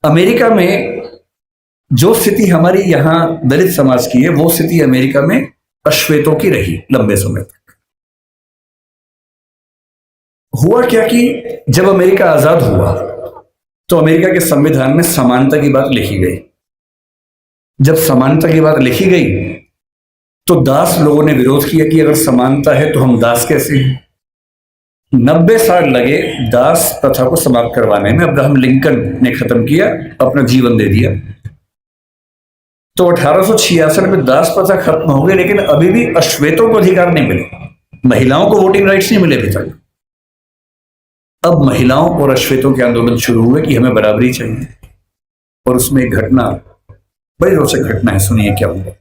America में जो स्थिति हमारी यहां दलित समाज की है, वो स्थिति अमेरिका में अश्वेतों की रही लंबे समय तक। हुआ क्या कि जब अमेरिका आजाद हुआ तो अमेरिका के संविधान में समानता की बात लिखी गई। जब समानता की बात लिखी गई तो दास लोगों ने विरोध किया कि अगर समानता है तो हम दास कैसे हैं। 90 साल लगे दास प्रथा को समाप्त करवाने में। अब्राहम लिंकन ने खत्म किया, अपना जीवन दे दिया। तो 1866 में दास प्रथा खत्म हो गई, लेकिन अभी भी अश्वेतों को अधिकार नहीं मिले, महिलाओं को वोटिंग राइट्स नहीं मिले अभी तक। अब महिलाओं और अश्वेतों के आंदोलन शुरू हुए कि हमें बराबरी चाहिए। और उसमें एक घटना, बड़ी रोचक घटना है, सुनिए क्या हुआ।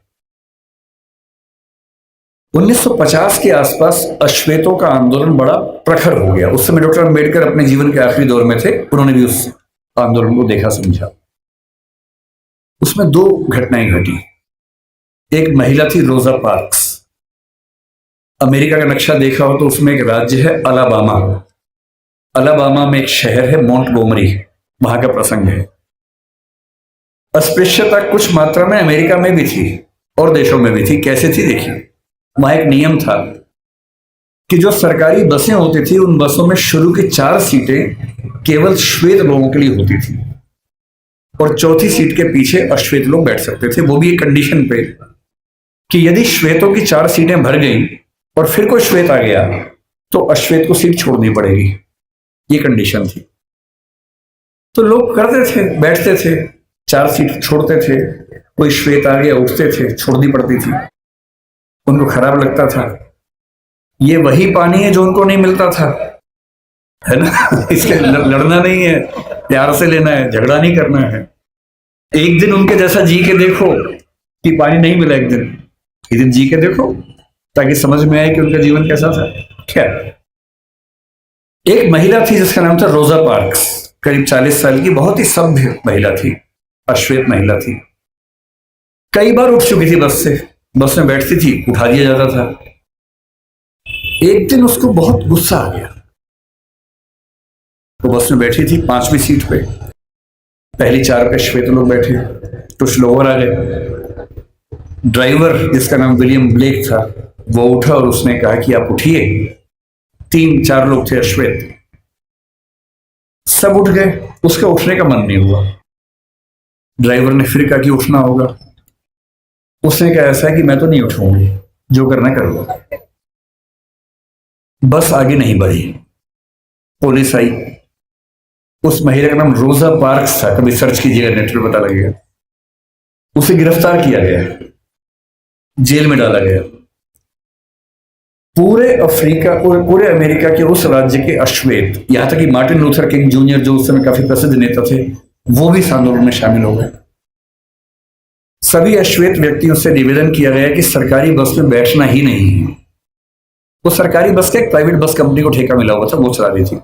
1950 के आसपास अश्वेतों का आंदोलन बड़ा प्रखर हो गया। उस समय डॉक्टर अंबेडकर अपने जीवन के आखिरी दौर में थे, उन्होंने भी उस आंदोलन को देखा समझा। उसमें दो घटनाएं घटी। एक महिला थी रोजा पार्क्स। अमेरिका का नक्शा देखा हो तो उसमें एक राज्य है अलाबामा। अलाबामा में एक शहर है मोंटगोमरी, वहां का प्रसंग है। अस्पृश्यता कुछ मात्रा में अमेरिका में भी थी और देशों में भी थी। कैसे थी देखिए, वहां एक नियम था कि जो सरकारी बसें होती थी उन बसों में शुरू की 4 सीटें केवल श्वेत लोगों के लिए होती थी और चौथी सीट के पीछे अश्वेत लोग बैठ सकते थे। वो भी एक कंडीशन पे कि यदि श्वेतों की 4 सीटें भर गई और फिर कोई श्वेत आ गया तो अश्वेत को सीट छोड़नी पड़ेगी, ये कंडीशन थी। तो लोग करते थे, बैठते थे, 4 सीट छोड़ते थे, कोई श्वेत आ गया उठते थे, छोड़नी पड़ती थी। उनको खराब लगता था। ये वही पानी है जो उनको नहीं मिलता था, है ना। इसके लड़ना नहीं है, प्यार से लेना है, झगड़ा नहीं करना है। एक दिन उनके जैसा जी के देखो कि पानी नहीं मिला, एक दिन जी के देखो ताकि समझ में आए कि उनका जीवन कैसा था। खैर, एक महिला थी जिसका नाम था रोजा पार्क्स, करीब 40 साल की, बहुत ही सभ्य महिला थी, अश्वेत महिला थी। कई बार उठ चुकी थी बस से, बस में बैठती थी, उठा दिया जाता था। एक दिन उसको बहुत गुस्सा आ गया। वो बस में बैठी थी 5वीं सीट पे, पहली 4 पे श्वेत लोग बैठे, कुछ लोग और आ गए। ड्राइवर जिसका नाम विलियम ब्लेक था वो उठा और उसने कहा कि आप उठिए। 3-4 लोग थे अश्वेत, सब उठ गए। उसका उठने का मन नहीं हुआ। ड्राइवर ने फिर कहा कि उठना होगा। उसने कहा ऐसा है कि मैं तो नहीं उठूंगी, जो करना कर लो। बस आगे नहीं बढ़ी। पुलिस आई। उस महिला का नाम रोजा पार्क्स था, कभी सर्च कीजिएगा नेट पे पता लगेगा। उसे गिरफ्तार किया गया, जेल में डाला गया। पूरे अफ्रीका और पूरे अमेरिका के उस राज्य के अश्वेत, यहां तक कि मार्टिन लूथर किंग जूनियर जो उस समय काफी प्रसिद्ध नेता थे, वो भी इस आंदोलन में शामिल हो गए। सभी अश्वेत व्यक्तियों से निवेदन किया गया कि सरकारी बस में बैठना ही नहीं है। वो सरकारी बस का एक प्राइवेट बस कंपनी को ठेका मिला हुआ था, वो चला रही थी।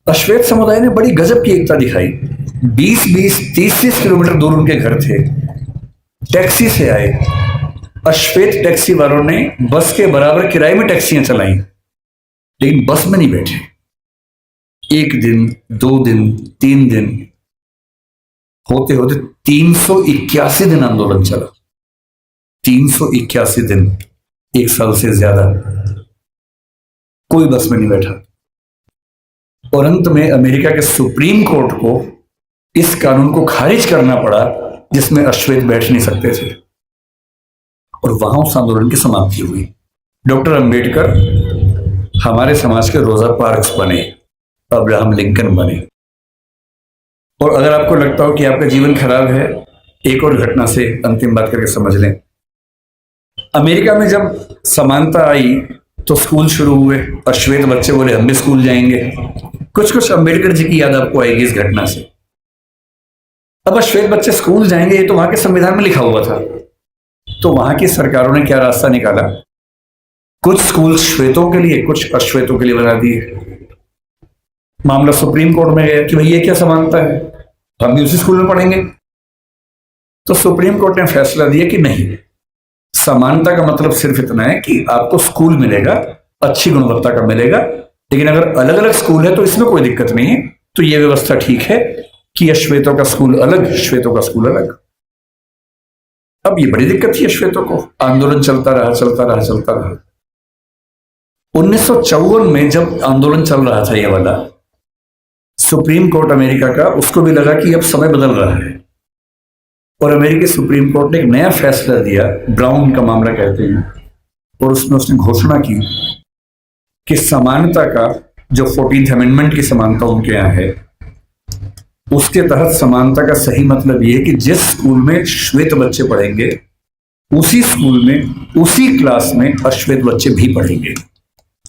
अश्वेत समुदाय ने बड़ी गजब की एकता दिखाई। 20-20, 30-30 किलोमीटर दूर उनके घर थे, टैक्सी से आए। अश्वेत टैक्सी वालों ने बस के बराबर किराए में टैक्सियां चलाई, लेकिन बस में नहीं बैठे। 1 दिन, 2 दिन, 3 दिन, होते होते 381 दिन आंदोलन चला। 381 दिन, 1 साल से ज्यादा कोई बस में नहीं बैठा। और अंत में अमेरिका के सुप्रीम कोर्ट को इस कानून को खारिज करना पड़ा जिसमें अश्वेत बैठ नहीं सकते थे, और वहां उस आंदोलन की समाप्ति हुई। डॉक्टर अंबेडकर हमारे समाज के रोजा पार्क्स बने, अब्राहम लिंकन बने। और अगर आपको लगता हो कि आपका जीवन खराब है, एक और घटना से अंतिम बात करके समझ लें। अमेरिका में जब समानता आई तो स्कूल शुरू हुए। अश्वेत बच्चे बोले हम भी स्कूल जाएंगे। कुछ अंबेडकर जी की याद आपको आएगी इस घटना से। अब अश्वेत बच्चे स्कूल जाएंगे, ये तो वहां के संविधान में लिखा हुआ था। तो वहां की सरकारों ने क्या रास्ता निकाला, कुछ स्कूल श्वेतों के लिए, कुछ अश्वेतों के लिए बना दिए। मामला सुप्रीम कोर्ट में गया कि भाई ये क्या समानता है, हम भी उसी स्कूल में पढ़ेंगे। तो सुप्रीम कोर्ट ने फैसला दिया कि नहीं, समानता का मतलब सिर्फ इतना है कि आपको स्कूल मिलेगा, अच्छी गुणवत्ता का मिलेगा, लेकिन अगर अलग अलग स्कूल है तो इसमें कोई दिक्कत नहीं है। तो ये व्यवस्था ठीक है, कि अश्वेतों का स्कूल अलग, श्वेतों का स्कूल अलग। अब ये बड़ी दिक्कत थी अश्वेतों को, आंदोलन चलता रहा चलता रहा चलता रहा। 1954 में जब आंदोलन चल रहा था ये वाला, सुप्रीम कोर्ट अमेरिका का, उसको भी लगा कि अब समय बदल रहा है, और अमेरिकी सुप्रीम कोर्ट ने एक नया फैसला दिया, ब्राउन का मामला कहते हैं, और उसमें उसने घोषणा की कि समानता का जो 14th अमेंडमेंट की समानता उनके यहाँ है, उसके तहत समानता का सही मतलब ये है कि जिस स्कूल में श्वेत बच्चे पढ़ेंगे उसी स्कूल में उसी क्लास में अश्वेत बच्चे भी पढ़ेंगे।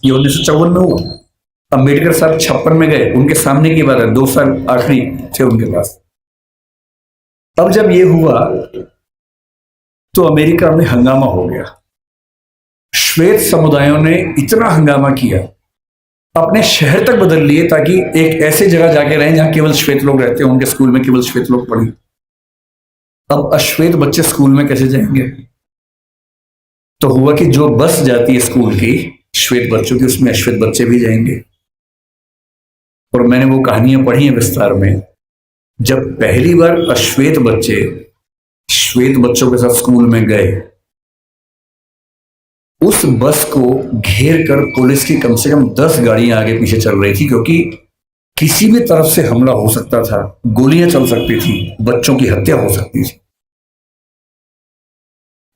ये 1954 में हुआ। अम्बेडकर साहब 56 में गए, उनके सामने की बात है, 2 साल आखिरी थे उनके पास। अब जब ये हुआ तो अमेरिका में हंगामा हो गया। श्वेत समुदायों ने इतना हंगामा किया, अपने शहर तक बदल लिए ताकि एक ऐसी जगह जाके रहें जहां केवल श्वेत लोग रहते हैं, उनके स्कूल में केवल श्वेत लोग पढ़ें। अब अश्वेत बच्चे स्कूल में कैसे जाएंगे? तो हुआ कि जो बस जाती है स्कूल की श्वेत बच्चों की, उसमें अश्वेत बच्चे भी जाएंगे। और मैंने वो कहानियां पढ़ी हैं विस्तार में, जब पहली बार अश्वेत बच्चे श्वेत बच्चों के साथ स्कूल में गए, उस बस को घेर कर पुलिस की कम से कम 10 गाड़ियां आगे पीछे चल रही थी, क्योंकि किसी भी तरफ से हमला हो सकता था, गोलियां चल सकती थी, बच्चों की हत्या हो सकती थी।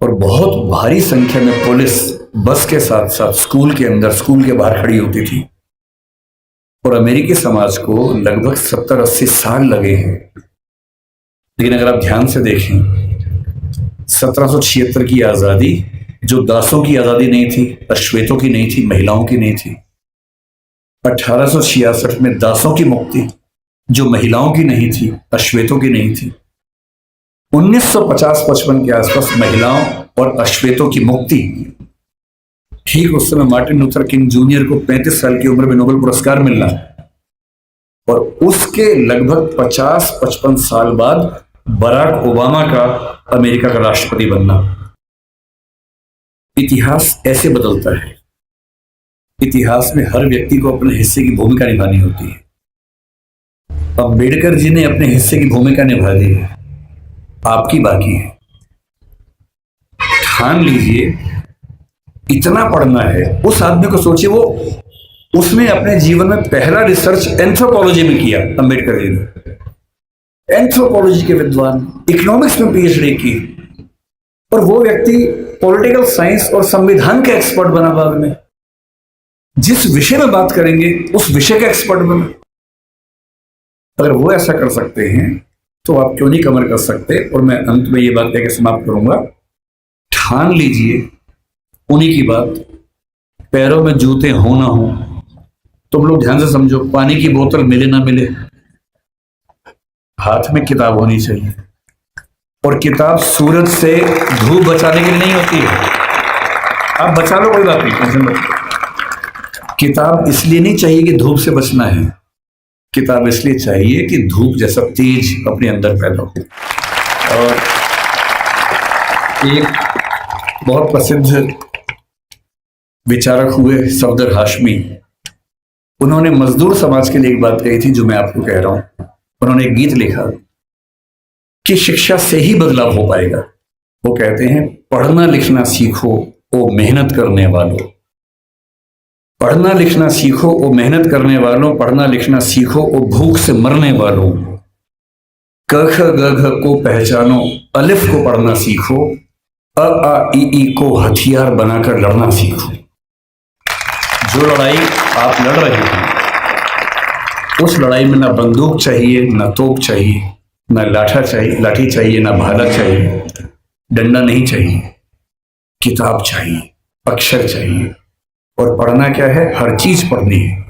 और बहुत भारी संख्या में पुलिस बस के साथ साथ स्कूल के अंदर, स्कूल के बाहर खड़ी होती थी। और अमेरिकी समाज को लगभग 70-80 साल लगे हैं, लेकिन अगर आप ध्यान से देखें, 1776 की आजादी जो दासों की आजादी नहीं थी, अश्वेतों की नहीं थी, महिलाओं की नहीं थी। 1866 में दासों की मुक्ति जो महिलाओं की नहीं थी, अश्वेतों की नहीं थी। 1950-55 के आसपास महिलाओं और अश्वेतों की मुक्ति। ठीक उस समय मार्टिन लूथर किंग जूनियर को 35 साल की उम्र में नोबेल पुरस्कार मिलना, और उसके लगभग 50-55 साल बाद बराक ओबामा का अमेरिका का राष्ट्रपति बनना। इतिहास ऐसे बदलता है। इतिहास में हर व्यक्ति को अपने हिस्से की भूमिका निभानी होती है। अम्बेडकर जी ने अपने हिस्से की भूमिका निभा दी है, आपकी बाकी है। ठान लीजिए, इतना पढ़ना है। उस आदमी को सोचिए, वो उसने अपने जीवन में पहला रिसर्च एंथ्रोपोलॉजी में किया, अम्बेडकर जी ने। एंथ्रोपोलॉजी के विद्वान, इकोनॉमिक्स में पीएचडी की, और वो व्यक्ति पॉलिटिकल साइंस और संविधान का एक्सपर्ट बना बाद में। जिस विषय में बात करेंगे उस विषय का एक्सपर्ट बना। अगर वो ऐसा कर सकते हैं तो आप क्यों नहीं कमर कर सकते? और मैं अंत में ये बात कहकर समाप्त करूंगा, ठान लीजिए उन्हीं की बात, पैरों में जूते हो ना हो। तुम लोग ध्यान से समझो, पानी की बोतल मिले ना मिले, हाथ में किताब होनी चाहिए। और किताब सूरज से, धूप बचाने के लिए नहीं होती है। आप बचा लो, कोई बात नहीं, टेंशन मत। किताब इसलिए नहीं चाहिए कि धूप से बचना है, किताब इसलिए चाहिए कि धूप जैसा तेज अपने अंदर पैदा हो। और एक बहुत प्रसिद्ध विचारक हुए सफदर हाशमी, उन्होंने मजदूर समाज के लिए एक बात कही थी जो मैं आपको कह रहा हूं। उन्होंने एक गीत लिखा कि शिक्षा से ही बदलाव हो पाएगा। वो कहते हैं, पढ़ना लिखना सीखो ओ मेहनत करने वालों, पढ़ना लिखना सीखो ओ मेहनत करने वालों, पढ़ना लिखना सीखो ओ भूख से मरने वालों, क ख ग घ को पहचानो, अलिफ को पढ़ना सीखो, अ आ ई को हथियार बनाकर लड़ना सीखो। जो लड़ाई आप लड़ रहे हैं, उस लड़ाई में ना बंदूक चाहिए, ना तोप चाहिए, ना लाठी चाहिए, ना भाला चाहिए, डंडा नहीं चाहिए, किताब चाहिए, अक्षर चाहिए। और पढ़ना क्या है? हर चीज पढ़नी है।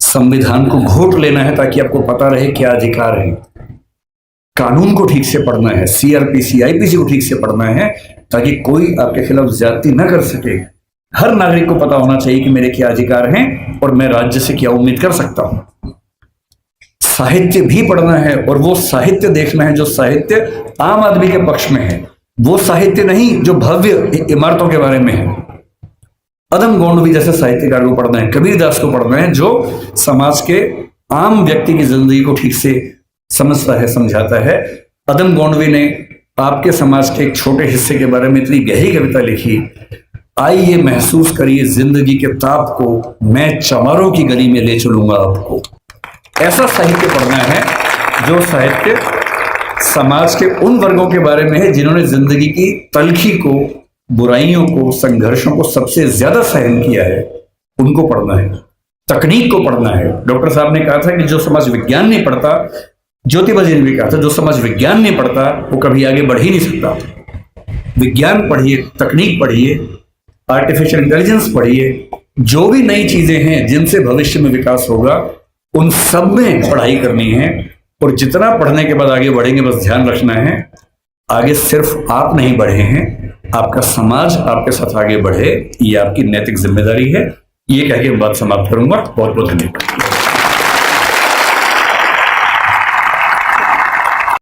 संविधान को घोट लेना है ताकि आपको पता रहे क्या अधिकार है। कानून को ठीक से पढ़ना है, सीआरपीसी आईपीसी को ठीक से पढ़ना है ताकि कोई आपके खिलाफ ज्यादती न कर सके। हर नागरिक को पता होना चाहिए कि मेरे क्या अधिकार हैं और मैं राज्य से क्या उम्मीद कर सकता हूं। साहित्य भी पढ़ना है, और वो साहित्य देखना है जो साहित्य आम आदमी के पक्ष में है, वो साहित्य नहीं जो भव्य इमारतों के बारे में है। अदम गोंडवी जैसे साहित्यकार को पढ़ना है, कबीरदास को पढ़ना है जो समाज के आम व्यक्ति की जिंदगी को ठीक से समझता है, समझाता है। अदम गोंडवी ने आपके समाज के एक छोटे हिस्से के बारे में इतनी गहरी कविता लिखी, आइए महसूस करिए जिंदगी के ताप को, मैं चमारों की गली में ले चलूंगा आपको। ऐसा साहित्य पढ़ना है जो साहित्य समाज के उन वर्गों के बारे में है जिन्होंने जिंदगी की तलखी को, बुराइयों को, संघर्षों को सबसे ज्यादा सहन किया है, उनको पढ़ना है। तकनीक को पढ़ना है। डॉक्टर साहब ने कहा था कि जो समाज विज्ञान नहीं पढ़ता, ज्योतिबा जी ने भी कहा था, जो समाज विज्ञान नहीं पढ़ता वो कभी आगे बढ़ ही नहीं सकता। विज्ञान पढ़िए, तकनीक पढ़िए, आर्टिफिशियल इंटेलिजेंस पढ़िए, जो भी नई चीजें हैं जिनसे भविष्य में विकास होगा उन सब में पढ़ाई करनी है। और जितना पढ़ने के बाद आगे बढ़ेंगे, बस ध्यान रखना है आगे सिर्फ आप नहीं बढ़े हैं, आपका समाज आपके साथ आगे बढ़े, ये आपकी नैतिक जिम्मेदारी है। ये कह के बात समाप्त करूंगा। बहुत बहुत धन्यवाद।